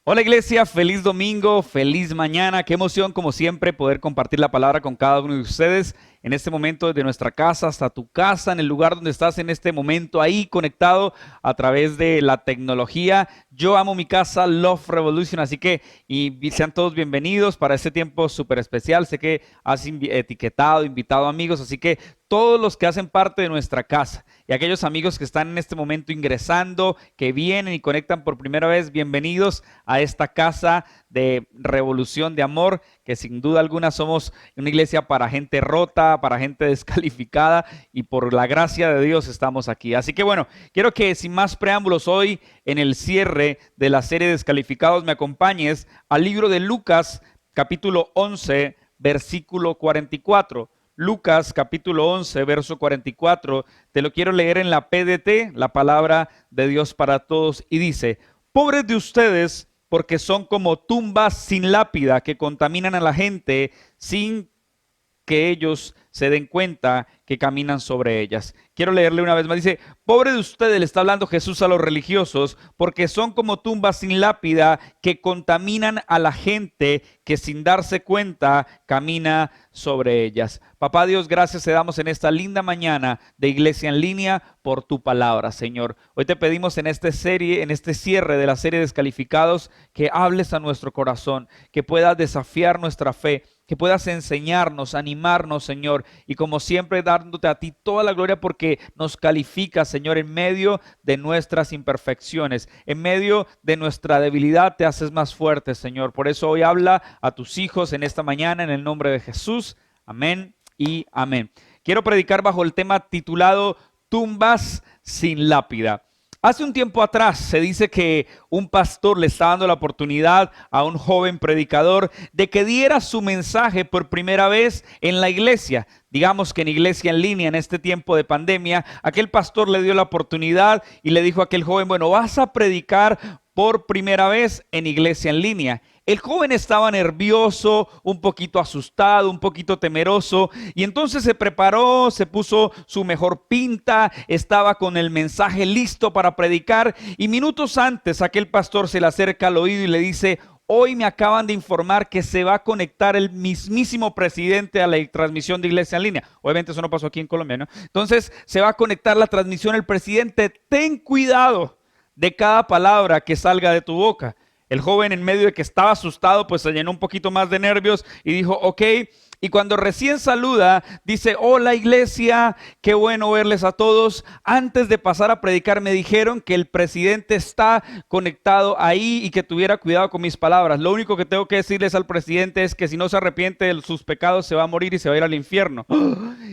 Hola iglesia, feliz domingo, feliz mañana, qué emoción como siempre poder compartir la palabra con cada uno de ustedes en este momento desde nuestra casa hasta tu casa, en el lugar donde estás en este momento, ahí conectado a través de la tecnología. Yo amo mi casa, Love Revolution, así que sean todos bienvenidos para este tiempo súper especial. Sé que has etiquetado, invitado amigos, así que todos los que hacen parte de nuestra casa y aquellos amigos que están en este momento ingresando, que vienen y conectan por primera vez, bienvenidos a esta casa de revolución de amor, que sin duda alguna somos una iglesia para gente rota, para gente descalificada, y por la gracia de Dios estamos aquí. Así que bueno, quiero que sin más preámbulos hoy en el cierre de la serie Descalificados me acompañes al libro de Lucas capítulo 11 versículo 44. Lucas capítulo 11 verso 44, te lo quiero leer en la PDT, la palabra de Dios para todos, y dice: pobres de ustedes, porque son como tumbas sin lápida que contaminan a la gente sin que ellos se den cuenta que caminan sobre ellas. Quiero leerle una vez más. Dice: pobre de ustedes, le está hablando Jesús a los religiosos, porque son como tumbas sin lápida que contaminan a la gente que sin darse cuenta camina sobre ellas. Papá Dios, gracias te damos en esta linda mañana de Iglesia en Línea por tu palabra, Señor. Hoy te pedimos en esta serie, en este cierre de la serie Descalificados, que hables a nuestro corazón, que puedas desafiar nuestra fe, que puedas enseñarnos, animarnos, Señor, y como siempre dándote a ti toda la gloria porque nos calificas, Señor, en medio de nuestras imperfecciones, en medio de nuestra debilidad te haces más fuerte, Señor. Por eso hoy habla a tus hijos en esta mañana en el nombre de Jesús. Amén y amén. Quiero predicar bajo el tema titulado Tumbas sin lápida. Hace un tiempo atrás se dice que un pastor le está dando la oportunidad a un joven predicador de que diera su mensaje por primera vez en la iglesia. Digamos que en Iglesia en Línea, en este tiempo de pandemia, aquel pastor le dio la oportunidad y le dijo a aquel joven: bueno, vas a predicar por primera vez en Iglesia en Línea. El joven estaba nervioso, un poquito asustado, un poquito temeroso, y entonces se preparó, se puso su mejor pinta, estaba con el mensaje listo para predicar, y minutos antes aquel pastor se le acerca al oído y le dice: hoy me acaban de informar que se va a conectar el mismísimo presidente a la transmisión de Iglesia en Línea. Obviamente eso no pasó aquí en Colombia, ¿no? Entonces se va a conectar la transmisión el presidente. Ten cuidado de cada palabra que salga de tu boca. El joven, en medio de que estaba asustado, pues se llenó un poquito más de nervios y dijo: ok. Y cuando recién saluda, dice: hola iglesia, qué bueno verles a todos. Antes de pasar a predicar me dijeron que el presidente está conectado ahí y que tuviera cuidado con mis palabras. Lo único que tengo que decirles al presidente es que si no se arrepiente de sus pecados se va a morir y se va a ir al infierno.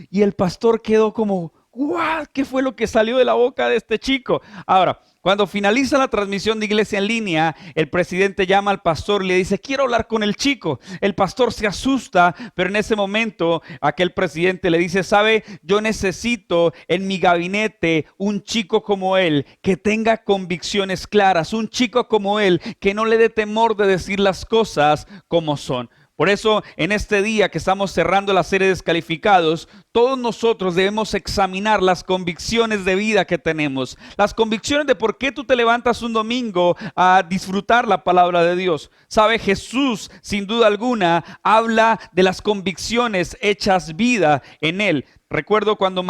Y el pastor quedó como: ¡guau! ¿Qué fue lo que salió de la boca de este chico? Ahora, cuando finaliza la transmisión de Iglesia en Línea, el presidente llama al pastor y le dice: quiero hablar con el chico. El pastor se asusta, pero en ese momento aquel presidente le dice: sabe, yo necesito en mi gabinete un chico como él, que tenga convicciones claras, un chico como él, que no le dé temor de decir las cosas como son. Por eso, en este día que estamos cerrando la serie Descalificados, todos nosotros debemos examinar las convicciones de vida que tenemos, las convicciones de por qué tú te levantas un domingo a disfrutar la palabra de Dios. Sabe, Jesús, sin duda alguna, habla de las convicciones hechas vida en Él. Recuerdo cuando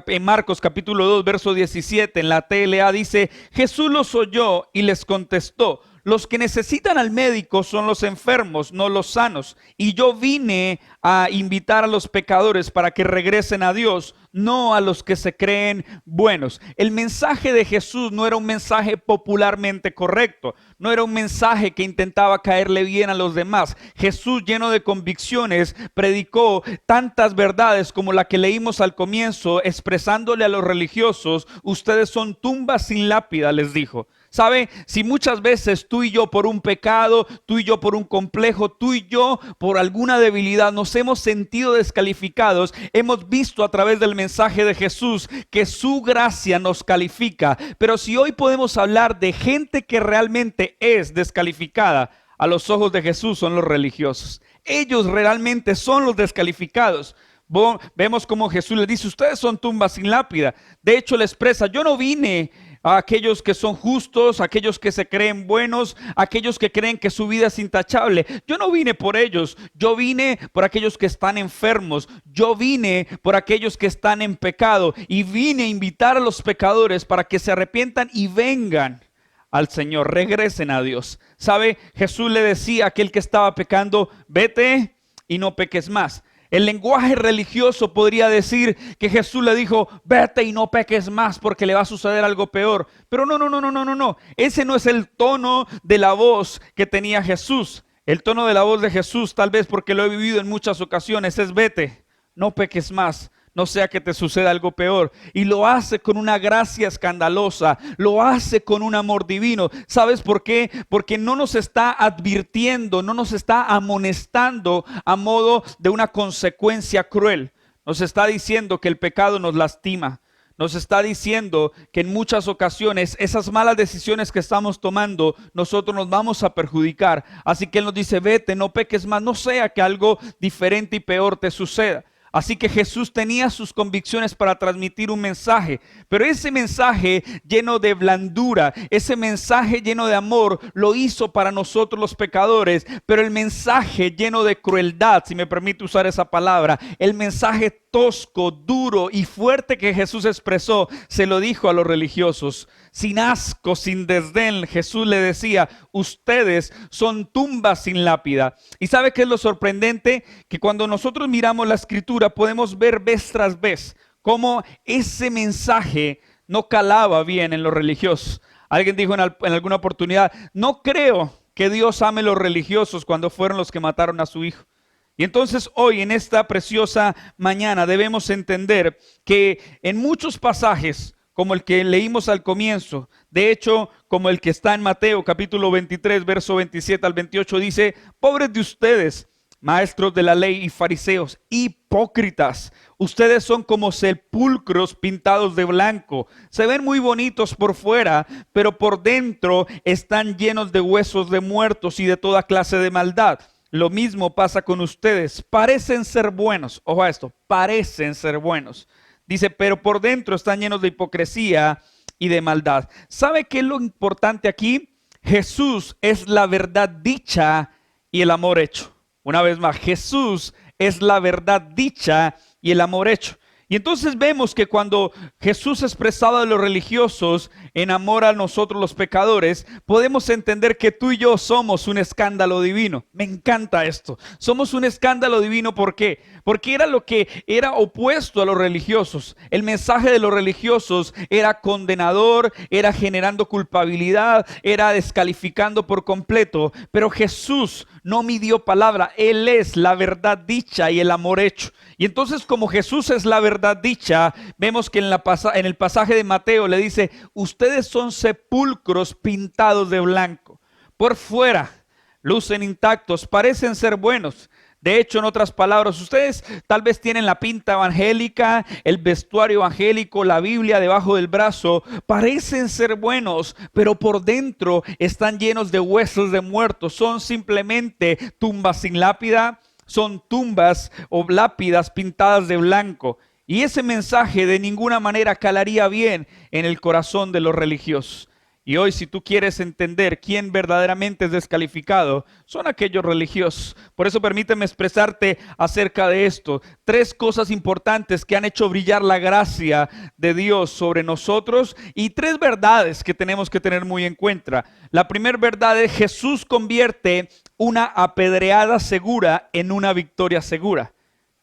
en Marcos capítulo 2, verso 17, en la TLA dice: Jesús los oyó y les contestó: los que necesitan al médico son los enfermos, no los sanos. Y yo vine a invitar a los pecadores para que regresen a Dios, no a los que se creen buenos. El mensaje de Jesús no era un mensaje popularmente correcto, no era un mensaje que intentaba caerle bien a los demás. Jesús, lleno de convicciones, predicó tantas verdades como la que leímos al comienzo, expresándole a los religiosos: ustedes son tumbas sin lápida, les dijo. ¿Sabe? Si muchas veces tú y yo por un pecado, tú y yo por un complejo, tú y yo por alguna debilidad nos hemos sentido descalificados, hemos visto a través del mensaje de Jesús que su gracia nos califica. Pero si hoy podemos hablar de gente que realmente es descalificada, a los ojos de Jesús son los religiosos. Ellos realmente son los descalificados. Vemos como Jesús les dice: ustedes son tumbas sin lápida. De hecho le expresa: yo no vine a aquellos que son justos, a aquellos que se creen buenos, a aquellos que creen que su vida es intachable. Yo no vine por ellos, yo vine por aquellos que están enfermos, yo vine por aquellos que están en pecado y vine a invitar a los pecadores para que se arrepientan y vengan al Señor, regresen a Dios. ¿Sabe? Jesús le decía a aquel que estaba pecando, vete y no peques más. El lenguaje religioso podría decir que Jesús le dijo, vete y no peques más porque le va a suceder algo peor. Pero no. Ese no es el tono de la voz que tenía Jesús. El tono de la voz de Jesús, tal vez porque lo he vivido en muchas ocasiones, es vete, no peques más. No sea que te suceda algo peor. Y lo hace con una gracia escandalosa. Lo hace con un amor divino. ¿Sabes por qué? Porque no nos está advirtiendo, no nos está amonestando a modo de una consecuencia cruel. Nos está diciendo que el pecado nos lastima. Nos está diciendo que en muchas ocasiones esas malas decisiones que estamos tomando, nosotros nos vamos a perjudicar. Así que Él nos dice, vete, no peques más. No sea que algo diferente y peor te suceda. Así que Jesús tenía sus convicciones para transmitir un mensaje, pero ese mensaje lleno de blandura, ese mensaje lleno de amor, lo hizo para nosotros los pecadores, pero el mensaje lleno de crueldad, si me permite usar esa palabra, el mensaje tosco, duro y fuerte que Jesús expresó, se lo dijo a los religiosos. Sin asco, sin desdén, Jesús le decía, ustedes son tumbas sin lápida. ¿Y sabe qué es lo sorprendente? Que cuando nosotros miramos la Escritura podemos ver vez tras vez cómo ese mensaje no calaba bien en los religiosos. Alguien dijo en alguna oportunidad, no creo que Dios ame a los religiosos cuando fueron los que mataron a su hijo. Y entonces hoy en esta preciosa mañana debemos entender que en muchos pasajes, como el que leímos al comienzo, de hecho, como el que está en Mateo capítulo 23, verso 27 al 28, dice, pobres de ustedes, maestros de la ley y fariseos, hipócritas, ustedes son como sepulcros pintados de blanco, se ven muy bonitos por fuera, pero por dentro están llenos de huesos de muertos y de toda clase de maldad. Lo mismo pasa con ustedes, parecen ser buenos, ojo a esto, parecen ser buenos. Dice, pero por dentro están llenos de hipocresía y de maldad. ¿Sabe qué es lo importante aquí? Jesús es la verdad dicha y el amor hecho. Una vez más, Jesús es la verdad dicha y el amor hecho. Y entonces vemos que cuando Jesús expresaba de los religiosos en amor a nosotros los pecadores, podemos entender que tú y yo somos un escándalo divino. Me encanta esto. Somos un escándalo divino, ¿por qué? Porque era lo que era opuesto a los religiosos. El mensaje de los religiosos era condenador, era generando culpabilidad, era descalificando por completo. Pero Jesús no midió palabra. Él es la verdad dicha y el amor hecho. Y entonces, como Jesús es la verdad dicha, vemos que en el pasaje de Mateo le dice, ustedes son sepulcros pintados de blanco. Por fuera lucen intactos, parecen ser buenos. De hecho, en otras palabras, ustedes tal vez tienen la pinta evangélica, el vestuario evangélico, la Biblia debajo del brazo, parecen ser buenos, pero por dentro están llenos de huesos de muertos. Son simplemente tumbas sin lápida, son tumbas o lápidas pintadas de blanco. Y ese mensaje de ninguna manera calaría bien en el corazón de los religiosos. Y hoy, si tú quieres entender quién verdaderamente es descalificado, son aquellos religiosos. Por eso permíteme expresarte acerca de esto. 3 cosas importantes que han hecho brillar la gracia de Dios sobre nosotros y 3 verdades que tenemos que tener muy en cuenta. La primera verdad es: Jesús convierte una apedreada segura en una victoria segura.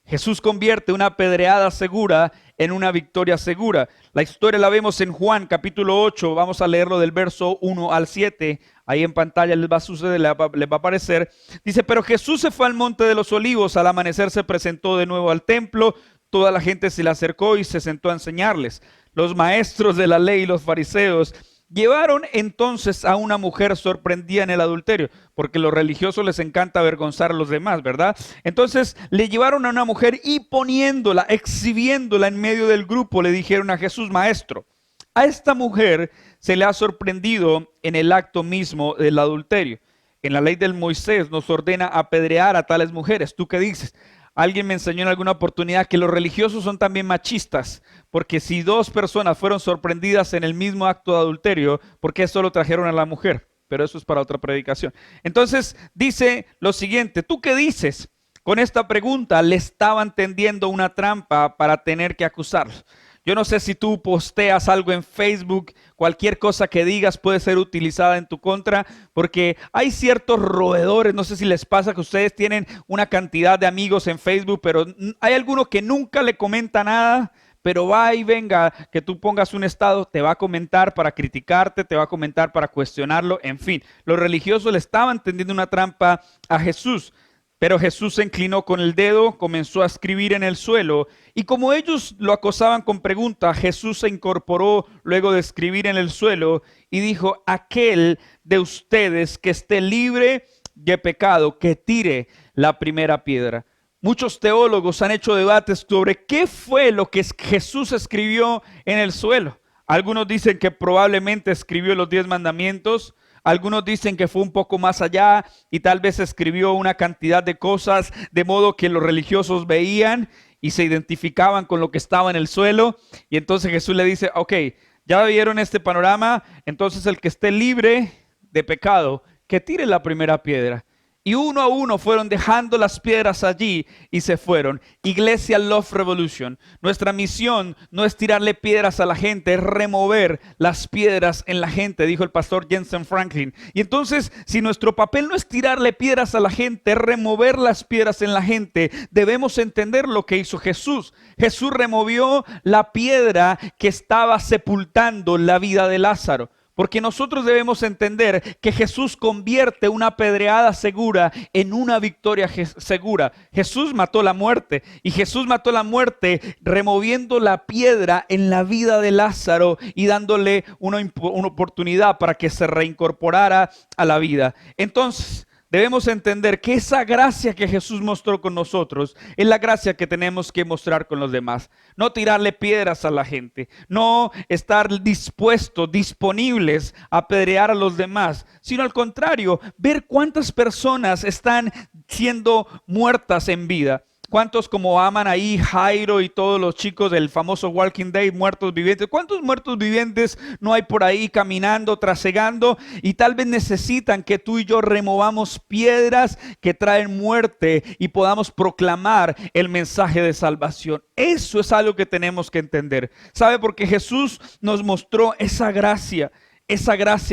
Jesús convierte una apedreada segura en una victoria segura. La historia la vemos en Juan capítulo 8. Vamos a leerlo del verso 1 al 7. Ahí en pantalla les va a suceder, les va a aparecer. Dice, pero Jesús se fue al monte de los olivos. Al amanecer se presentó de nuevo al templo. Toda la gente se le acercó y se sentó a enseñarles. Los maestros de la ley y los fariseos llevaron entonces a una mujer sorprendida en el adulterio, porque a los religiosos les encanta avergonzar a los demás, ¿verdad? Entonces le llevaron a una mujer y poniéndola, exhibiéndola en medio del grupo, le dijeron a Jesús, maestro, a esta mujer se le ha sorprendido en el acto mismo del adulterio. En la ley del Moisés nos ordena apedrear a tales mujeres. ¿Tú qué dices? Alguien me enseñó en alguna oportunidad que los religiosos son también machistas, porque si dos personas fueron sorprendidas en el mismo acto de adulterio, ¿por qué solo trajeron a la mujer? Pero eso es para otra predicación. Entonces dice lo siguiente, ¿tú qué dices? Con esta pregunta le estaban tendiendo una trampa para tener que acusarlo. Yo no sé si tú posteas algo en Facebook, cualquier cosa que digas puede ser utilizada en tu contra, porque hay ciertos roedores, no sé si les pasa que ustedes tienen una cantidad de amigos en Facebook, pero hay alguno que nunca le comenta nada, pero va y venga, que tú pongas un estado, te va a comentar para criticarte, te va a comentar para cuestionarlo, en fin. Los religiosos le estaban tendiendo una trampa a Jesús. Pero Jesús se inclinó con el dedo, comenzó a escribir en el suelo, y como ellos lo acosaban con preguntas, Jesús se incorporó luego de escribir en el suelo y dijo, aquel de ustedes que esté libre de pecado, que tire la primera piedra. Muchos teólogos han hecho debates sobre qué fue lo que Jesús escribió en el suelo. Algunos dicen que probablemente escribió los 10 mandamientos. Algunos dicen que fue un poco más allá y tal vez escribió una cantidad de cosas de modo que los religiosos veían y se identificaban con lo que estaba en el suelo. Y entonces Jesús le dice, ok, ya vieron este panorama, entonces el que esté libre de pecado, que tire la primera piedra. Y uno a uno fueron dejando las piedras allí y se fueron. Iglesia Love Revolution. Nuestra misión no es tirarle piedras a la gente, es remover las piedras en la gente, dijo el pastor Jensen Franklin. Y entonces, si nuestro papel no es tirarle piedras a la gente, es remover las piedras en la gente, debemos entender lo que hizo Jesús. Jesús removió la piedra que estaba sepultando la vida de Lázaro. Porque nosotros debemos entender que Jesús convierte una apedreada segura en una victoria segura. Jesús mató la muerte y Jesús mató la muerte removiendo la piedra en la vida de Lázaro y dándole una oportunidad para que se reincorporara a la vida. Entonces, debemos entender que esa gracia que Jesús mostró con nosotros es la gracia que tenemos que mostrar con los demás. No tirarle piedras a la gente, no estar dispuestos, disponibles a apedrear a los demás, sino al contrario, ver cuántas personas están siendo muertas en vida. ¿Cuántos como aman ahí Jairo y todos los chicos del famoso Walking Dead, muertos vivientes? ¿Cuántos muertos vivientes no hay por ahí caminando, trasegando? Y tal vez necesitan que tú y yo removamos piedras que traen muerte y podamos proclamar el mensaje de salvación. Eso es algo que tenemos que entender. ¿Sabe? Porque Jesús nos mostró esa gracia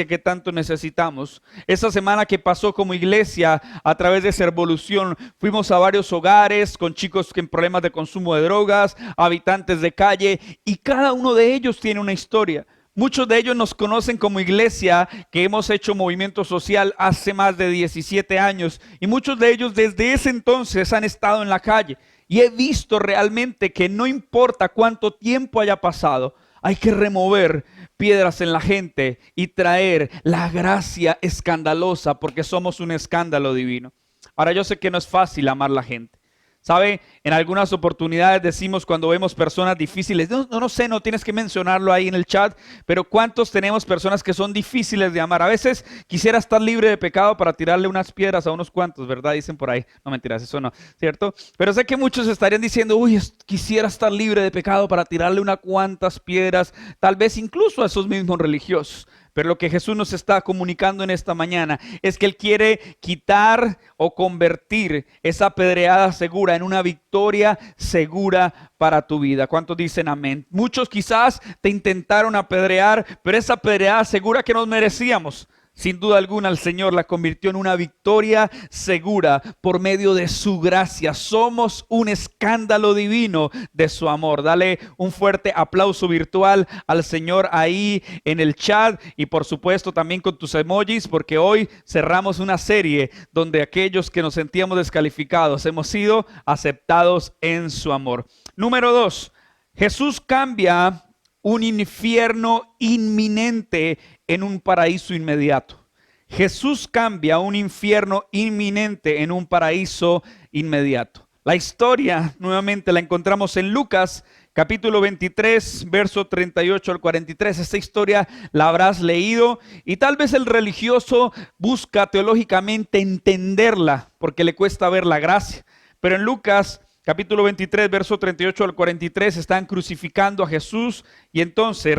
que tanto necesitamos. Esa semana que pasó como iglesia a través de Servolución, fuimos a varios hogares con chicos con problemas de consumo de drogas, habitantes de calle, y cada uno de ellos tiene una historia. Muchos de ellos nos conocen como iglesia que hemos hecho movimiento social hace más de 17 años y muchos de ellos desde ese entonces han estado en la calle. Y he visto realmente que no importa cuánto tiempo haya pasado, hay que remover piedras en la gente y traer la gracia escandalosa porque somos un escándalo divino. Ahora yo sé que no es fácil amar a la gente. ¿Sabe? En algunas oportunidades decimos cuando vemos personas difíciles, no sé, no tienes que mencionarlo ahí en el chat, pero ¿cuántos tenemos personas que son difíciles de amar? A veces quisiera estar libre de pecado para tirarle unas piedras a unos cuantos, ¿verdad? Dicen por ahí. No, mentiras, eso no, ¿cierto? Pero sé que muchos estarían diciendo, uy, quisiera estar libre de pecado para tirarle unas cuantas piedras, tal vez incluso a esos mismos religiosos. Pero lo que Jesús nos está comunicando en esta mañana es que Él quiere quitar o convertir esa apedreada segura en una victoria segura para tu vida. ¿Cuántos dicen amén? Muchos quizás te intentaron apedrear, pero esa apedreada segura que nos merecíamos, sin duda alguna el Señor la convirtió en una victoria segura por medio de su gracia. Somos un escándalo divino de su amor. Dale un fuerte aplauso virtual al Señor ahí en el chat y por supuesto también con tus emojis, porque hoy cerramos una serie donde aquellos que nos sentíamos descalificados hemos sido aceptados en su amor. Número 2, Jesús cambia un infierno inminente en un paraíso inmediato. Jesús cambia un infierno inminente en un paraíso inmediato. La historia nuevamente la encontramos en Lucas capítulo 23, verso 38 al 43. Esta historia la habrás leído y tal vez el religioso busca teológicamente entenderla porque le cuesta ver la gracia. Pero en Lucas capítulo 23, verso 38 al 43, están crucificando a Jesús y entonces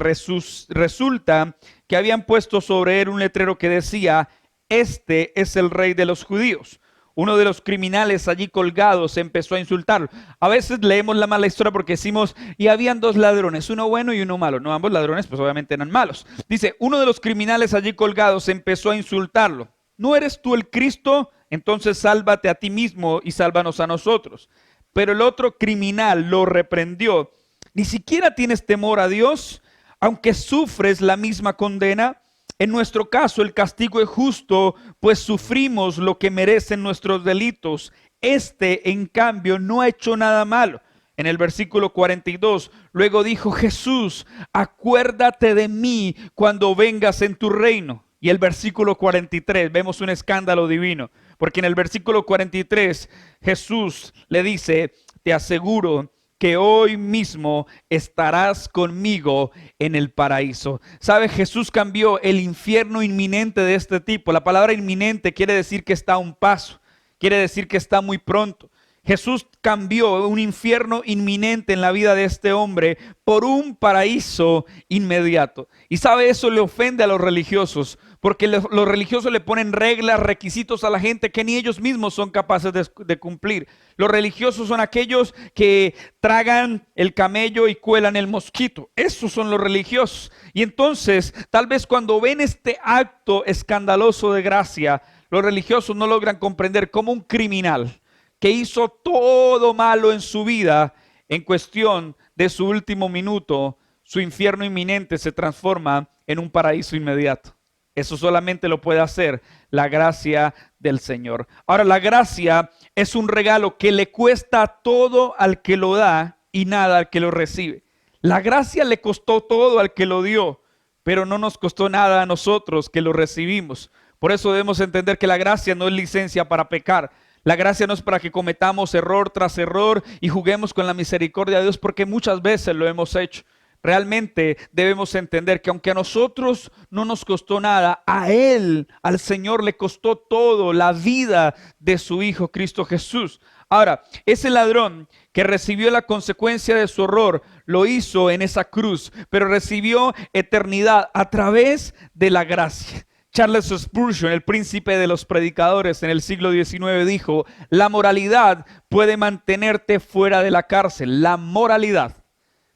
resulta que habían puesto sobre él un letrero que decía: este es el rey de los judíos. Uno de los criminales allí colgados empezó a insultarlo. A veces leemos la mala historia porque decimos, y habían dos ladrones, uno bueno y uno malo. No, ambos ladrones pues obviamente eran malos. Dice, uno de los criminales allí colgados empezó a insultarlo. ¿No eres tú el Cristo? Entonces sálvate a ti mismo y sálvanos a nosotros. Pero el otro criminal lo reprendió. ¿Ni siquiera tienes temor a Dios, aunque sufres la misma condena? En nuestro caso el castigo es justo, pues sufrimos lo que merecen nuestros delitos. Este, en cambio, no ha hecho nada malo. En el versículo 42, luego dijo: Jesús, acuérdate de mí cuando vengas en tu reino. Y el versículo 43, vemos un escándalo divino, porque en el versículo 43 Jesús le dice: te aseguro que hoy mismo estarás conmigo en el paraíso. ¿Sabe? Jesús cambió el infierno inminente de este tipo. La palabra inminente quiere decir que está a un paso, quiere decir que está muy pronto. Jesús cambió un infierno inminente en la vida de este hombre por un paraíso inmediato. Y sabe, eso le ofende a los religiosos, porque los religiosos le ponen reglas, requisitos a la gente que ni ellos mismos son capaces de cumplir. Los religiosos son aquellos que tragan el camello y cuelan el mosquito. Esos son los religiosos. Y entonces, tal vez cuando ven este acto escandaloso de gracia, los religiosos no logran comprender cómo un criminal que hizo todo malo en su vida, en cuestión de su último minuto, su infierno inminente se transforma en un paraíso inmediato. Eso solamente lo puede hacer la gracia del Señor. Ahora, la gracia es un regalo que le cuesta todo al que lo da y nada al que lo recibe. La gracia le costó todo al que lo dio, pero no nos costó nada a nosotros que lo recibimos. Por eso debemos entender que la gracia no es licencia para pecar. La gracia no es para que cometamos error tras error y juguemos con la misericordia de Dios, porque muchas veces lo hemos hecho. Realmente debemos entender que aunque a nosotros no nos costó nada, a Él, al Señor, le costó todo, la vida de su Hijo Cristo Jesús. Ahora, ese ladrón que recibió la consecuencia de su error, lo hizo en esa cruz, pero recibió eternidad a través de la gracia. Charles Spurgeon, el príncipe de los predicadores en el siglo XIX, dijo: la moralidad puede mantenerte fuera de la cárcel. La moralidad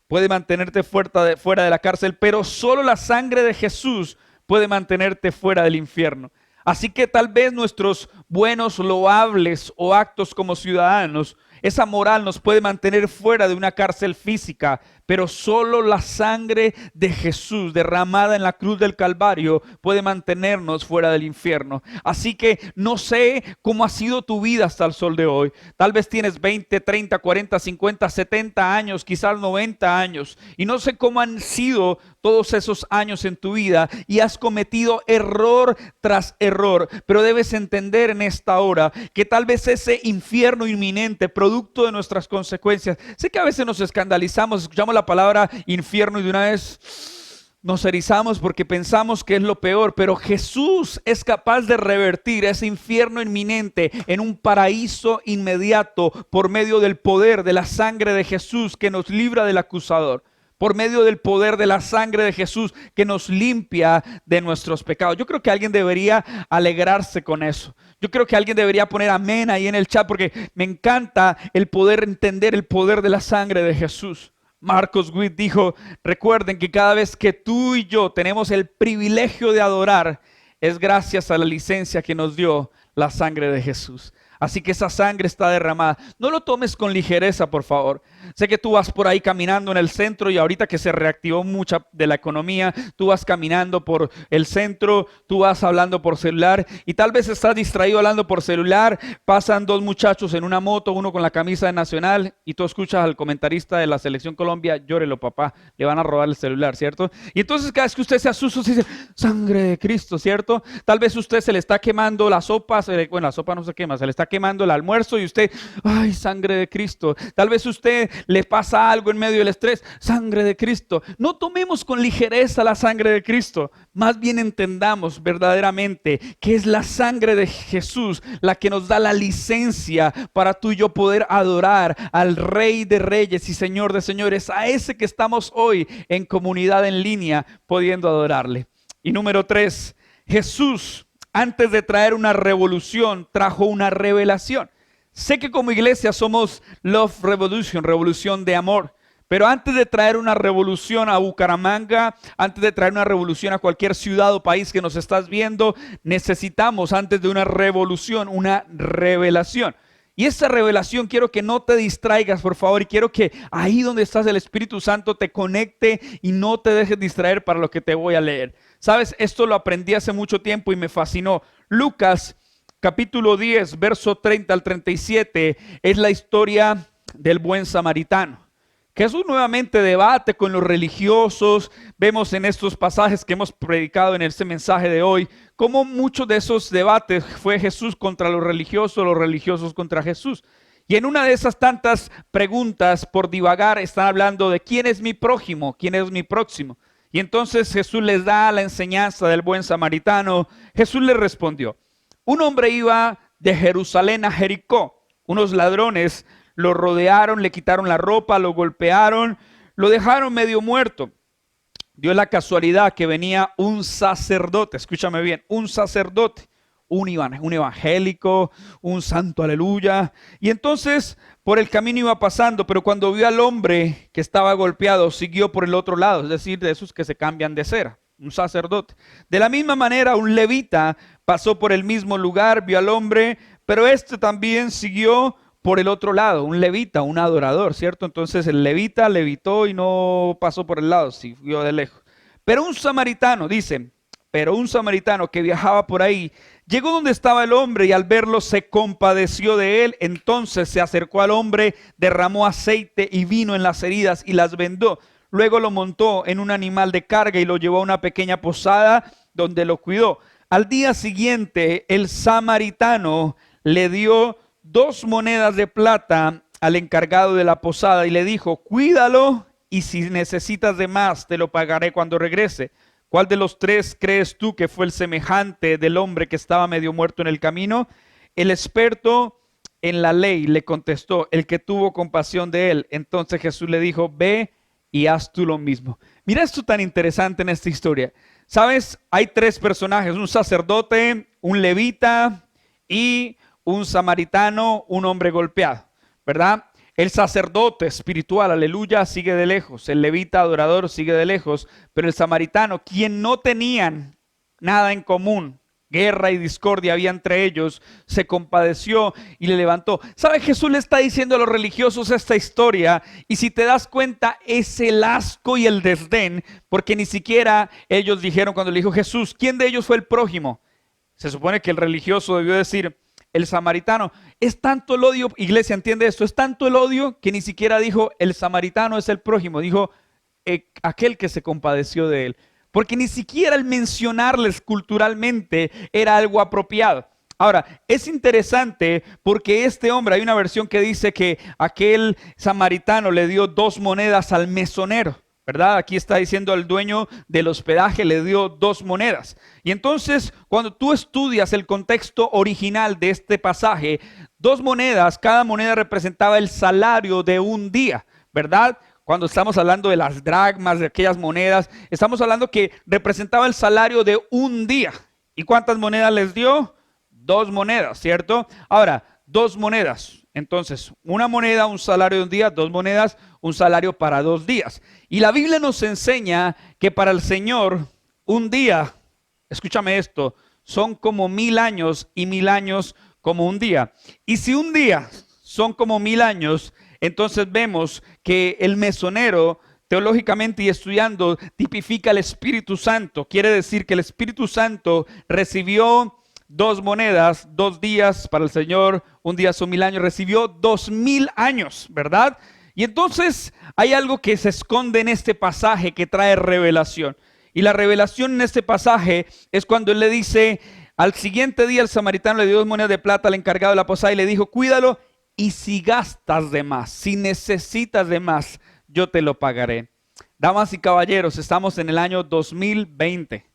puede mantenerte fuera de la cárcel, pero solo la sangre de Jesús puede mantenerte fuera del infierno. Así que tal vez nuestros buenos loables o actos como ciudadanos, esa moral nos puede mantener fuera de una cárcel física, pero solo la sangre de Jesús derramada en la cruz del Calvario puede mantenernos fuera del infierno. Así que no sé cómo ha sido tu vida hasta el sol de hoy. Tal vez tienes 20, 30, 40, 50, 70 años, quizás 90 años. Y no sé cómo han sido todos esos años en tu vida y has cometido error tras error. Pero debes entender en esta hora que tal vez ese infierno inminente, producto de nuestras consecuencias. Sé que a veces nos escandalizamos, escuchamos la palabra infierno y de una vez nos erizamos porque pensamos que es lo peor, pero Jesús es capaz de revertir ese infierno inminente en un paraíso inmediato por medio del poder de la sangre de Jesús que nos libra del acusador. Por medio del poder de la sangre de Jesús que nos limpia de nuestros pecados. Yo creo que alguien debería alegrarse con eso. Yo creo que alguien debería poner amén ahí en el chat, porque me encanta el poder entender el poder de la sangre de Jesús. Marcos Witt dijo: recuerden que cada vez que tú y yo tenemos el privilegio de adorar, es gracias a la licencia que nos dio la sangre de Jesús. Así que esa sangre está derramada. No lo tomes con ligereza, por favor. Sé que tú vas por ahí caminando en el centro y ahorita que se reactivó mucha de la economía, tú vas caminando por el centro, tú vas hablando por celular y tal vez estás distraído hablando por celular. Pasan dos muchachos en una moto, uno con la camisa de Nacional, y tú escuchas al comentarista de la Selección Colombia: llórelo, papá, le van a robar el celular, ¿cierto? Y entonces cada vez que usted se asusta, usted dice: sangre de Cristo, ¿cierto? Tal vez usted se le está quemando la sopa, bueno, la sopa no se quema, se le está quemando el almuerzo y usted, ay, sangre de Cristo. Tal vez a usted le pasa algo en medio del estrés, sangre de Cristo. No tomemos con ligereza la sangre de Cristo. Más bien entendamos verdaderamente que es la sangre de Jesús la que nos da la licencia para tú y yo poder adorar al Rey de Reyes y Señor de Señores, a ese que estamos hoy en comunidad en línea pudiendo adorarle. Y número 3, Jesús, antes de traer una revolución, trajo una revelación. Sé que como iglesia somos Love Revolution, revolución de amor. Pero antes de traer una revolución a Bucaramanga, antes de traer una revolución a cualquier ciudad o país que nos estás viendo, necesitamos antes de una revolución, una revelación. Y esa revelación quiero que no te distraigas, por favor, y quiero que ahí donde estás el Espíritu Santo te conecte y no te dejes distraer para lo que te voy a leer. Sabes, esto lo aprendí hace mucho tiempo y me fascinó. Lucas capítulo 10, verso 30 al 37, es la historia del buen samaritano. Jesús nuevamente debate con los religiosos. Vemos en estos pasajes que hemos predicado en este mensaje de hoy, cómo muchos de esos debates fue Jesús contra los religiosos contra Jesús. Y en una de esas tantas preguntas por divagar están hablando de quién es mi prójimo, quién es mi próximo. Y entonces Jesús les da la enseñanza del buen samaritano. Jesús les respondió: un hombre iba de Jerusalén a Jericó. Unos ladrones lo rodearon, le quitaron la ropa, lo golpearon, lo dejaron medio muerto. Dio la casualidad que venía un sacerdote, escúchame bien, un sacerdote, un evangélico, un santo, aleluya. Y entonces por el camino iba pasando, pero cuando vio al hombre que estaba golpeado, siguió por el otro lado, es decir, de esos que se cambian de cera, un sacerdote. De la misma manera, un levita pasó por el mismo lugar, vio al hombre, pero este también siguió por el otro lado, un levita, un adorador, ¿cierto? Entonces el levita levitó y no pasó por el lado, siguió de lejos. Pero un samaritano, dice, que viajaba por ahí, llegó donde estaba el hombre y al verlo se compadeció de él. Entonces se acercó al hombre, derramó aceite y vino en las heridas y las vendó. Luego lo montó en un animal de carga y lo llevó a una pequeña posada donde lo cuidó. Al día siguiente el samaritano le dio 2 monedas de plata al encargado de la posada y le dijo: cuídalo y si necesitas de más te lo pagaré cuando regrese. ¿Cuál de los 3 crees tú que fue el semejante del hombre que estaba medio muerto en el camino? El experto en la ley le contestó: el que tuvo compasión de él. Entonces Jesús le dijo: ve y haz tú lo mismo. Mira esto tan interesante en esta historia. ¿Sabes? Hay 3 personajes: un sacerdote, un levita y un samaritano, un hombre golpeado, ¿verdad? El sacerdote espiritual, aleluya, sigue de lejos. El levita adorador sigue de lejos. Pero el samaritano, quien no tenían nada en común, guerra y discordia había entre ellos, se compadeció y le levantó. ¿Sabe? Jesús le está diciendo a los religiosos esta historia, y si te das cuenta es el asco y el desdén, porque ni siquiera ellos dijeron cuando le dijo Jesús, ¿quién de ellos fue el prójimo? Se supone que el religioso debió decir el samaritano. Es tanto el odio, iglesia, entiende esto, es tanto el odio que ni siquiera dijo el samaritano es el prójimo, dijo aquel que se compadeció de él. Porque ni siquiera el mencionarles culturalmente era algo apropiado. Ahora, es interesante porque este hombre, hay una versión que dice que aquel samaritano le dio 2 monedas al mesonero, ¿verdad? Aquí está diciendo al dueño del hospedaje le dio 2 monedas. Y entonces, cuando tú estudias el contexto original de este pasaje, 2 monedas, cada moneda representaba el salario de un día, ¿verdad? Cuando estamos hablando de las dracmas, de aquellas monedas, estamos hablando que representaba el salario de un día. ¿Y cuántas monedas les dio? 2 monedas, ¿cierto? Ahora, 2 monedas. Entonces, una moneda, un salario de un día, 2 monedas, un salario para 2 días. Y la Biblia nos enseña que para el Señor, un día, escúchame esto, son como 1000 años y 1000 años como un día. Y si un día son como 1000 años, entonces vemos que el mesonero, teológicamente y estudiando, tipifica el Espíritu Santo. Quiere decir que el Espíritu Santo recibió 2 monedas, 2 días para el Señor, un día son 1000 años, recibió 2000 años, ¿verdad? Y entonces hay algo que se esconde en este pasaje que trae revelación. Y la revelación en este pasaje es cuando él le dice Al siguiente día el samaritano le dio 2 monedas de plata al encargado de la posada y le dijo, cuídalo, y si gastas de más, si necesitas de más, yo te lo pagaré. Damas y caballeros, estamos en el año 2020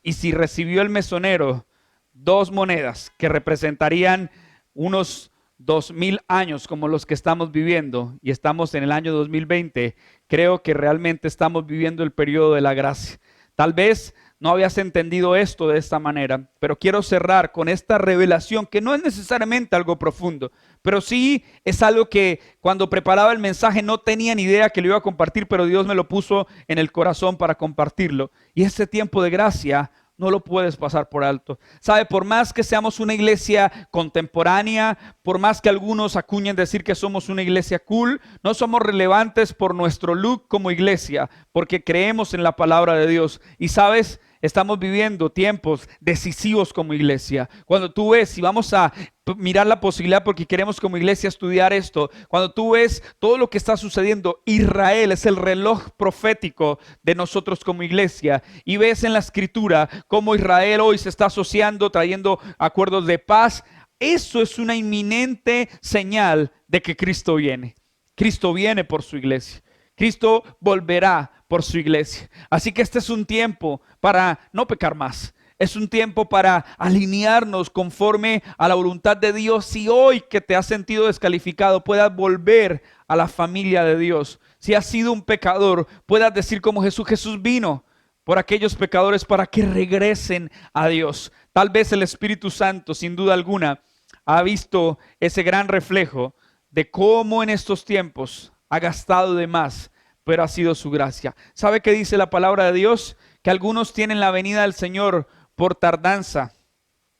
y si recibió el mesonero 2 monedas que representarían unos 2000 años como los que estamos viviendo y estamos en el año 2020, creo que realmente estamos viviendo el periodo de la gracia. Tal vez no habías entendido esto de esta manera, pero quiero cerrar con esta revelación que no es necesariamente algo profundo, pero sí es algo que cuando preparaba el mensaje no tenía ni idea que lo iba a compartir, pero Dios me lo puso en el corazón para compartirlo. Y este tiempo de gracia no lo puedes pasar por alto. Sabe, por más que seamos una iglesia contemporánea, por más que algunos acuñen decir que somos una iglesia cool, no somos relevantes por nuestro look como iglesia, porque creemos en la palabra de Dios. Y sabes, estamos viviendo tiempos decisivos como iglesia. Cuando tú ves, y vamos a mirar la posibilidad porque queremos como iglesia estudiar esto, cuando tú ves todo lo que está sucediendo, Israel es el reloj profético de nosotros como iglesia, y ves en la escritura cómo Israel hoy se está asociando, trayendo acuerdos de paz. Eso es una inminente señal de que Cristo viene. Cristo viene por su iglesia. Cristo volverá por su iglesia. Así que este es un tiempo para no pecar más. Es un tiempo para alinearnos conforme a la voluntad de Dios. Y hoy que te has sentido descalificado, puedas volver a la familia de Dios. Si has sido un pecador, puedas decir como Jesús, Jesús vino por aquellos pecadores para que regresen a Dios. Tal vez el Espíritu Santo, sin duda alguna, ha visto ese gran reflejo de cómo en estos tiempos ha gastado de más, pero ha sido su gracia. ¿Sabe qué dice la palabra de Dios? Que algunos tienen la venida del Señor por tardanza,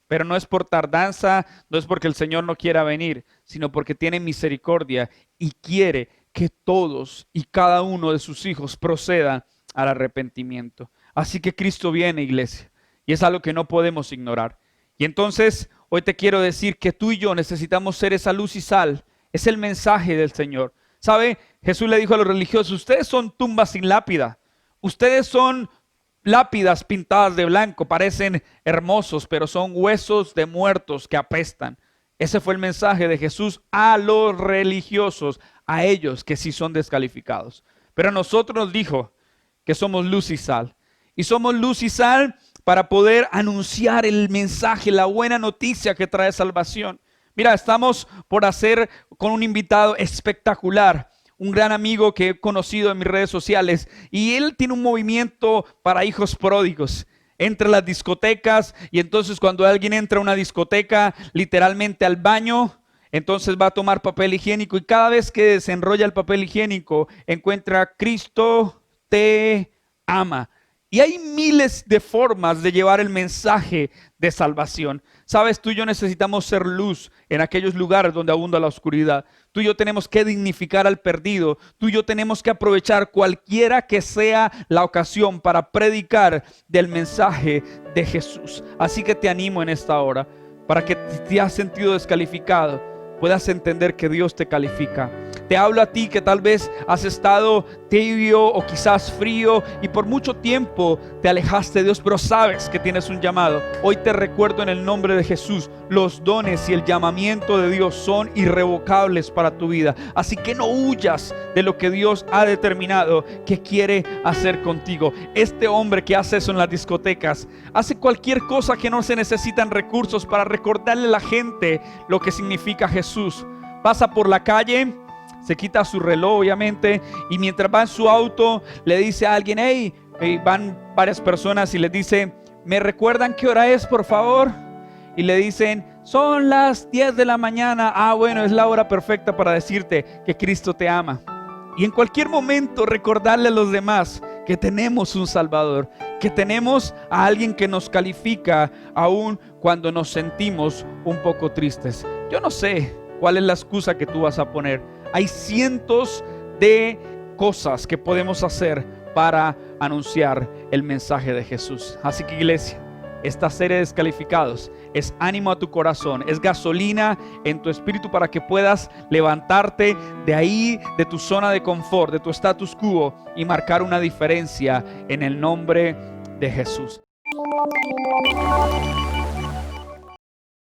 pero no es por tardanza, no es porque el Señor no quiera venir, sino porque tiene misericordia y quiere que todos y cada uno de sus hijos procedan al arrepentimiento. Así que Cristo viene, iglesia, y es algo que no podemos ignorar. Y entonces, hoy te quiero decir que tú y yo necesitamos ser esa luz y sal. Es el mensaje del Señor. ¿Sabe? Jesús le dijo a los religiosos, ustedes son tumbas sin lápida, ustedes son lápidas pintadas de blanco, parecen hermosos, pero son huesos de muertos que apestan. Ese fue el mensaje de Jesús a los religiosos, a ellos que sí son descalificados. Pero a nosotros nos dijo que somos luz y sal. Y somos luz y sal para poder anunciar el mensaje, la buena noticia que trae salvación. Mira, estamos por hacer con un invitado espectacular, un gran amigo que he conocido en mis redes sociales, y él tiene un movimiento para hijos pródigos. Entra a las discotecas y entonces cuando alguien entra a una discoteca, literalmente al baño, entonces va a tomar papel higiénico y cada vez que desenrolla el papel higiénico encuentra Cristo te ama. Y hay miles de formas de llevar el mensaje de salvación. Sabes, tú y yo necesitamos ser luz en aquellos lugares donde abunda la oscuridad. Tú y yo tenemos que dignificar al perdido. Tú y yo tenemos que aprovechar cualquiera que sea la ocasión para predicar del mensaje de Jesús. Así que te animo en esta hora para que te has sentido descalificado, puedas entender que Dios te califica. Te hablo a ti que tal vez has estado tibio o quizás frío y por mucho tiempo te alejaste de Dios, pero sabes que tienes un llamado. Hoy te recuerdo en el nombre de Jesús, los dones y el llamamiento de Dios son irrevocables para tu vida. Así que no huyas de lo que Dios ha determinado que quiere hacer contigo. Este hombre que hace eso en las discotecas, hace cualquier cosa que no se necesitan recursos para recordarle a la gente lo que significa Jesús. Pasa por la calle, se quita su reloj obviamente y mientras va en su auto le dice a alguien, hey, van varias personas y les dice, ¿me recuerdan qué hora es, por favor? Y le dicen, son las 10 de la mañana. Ah, bueno, es la hora perfecta para decirte que Cristo te ama. Y en cualquier momento recordarle a los demás que tenemos un Salvador, que tenemos a alguien que nos califica aún cuando nos sentimos un poco tristes. Yo no sé cuál es la excusa que tú vas a poner. Hay cientos de cosas que podemos hacer para anunciar el mensaje de Jesús. Así que, iglesia, esta serie de descalificados es ánimo a tu corazón, es gasolina en tu espíritu para que puedas levantarte de ahí, de tu zona de confort, de tu status quo y marcar una diferencia en el nombre de Jesús.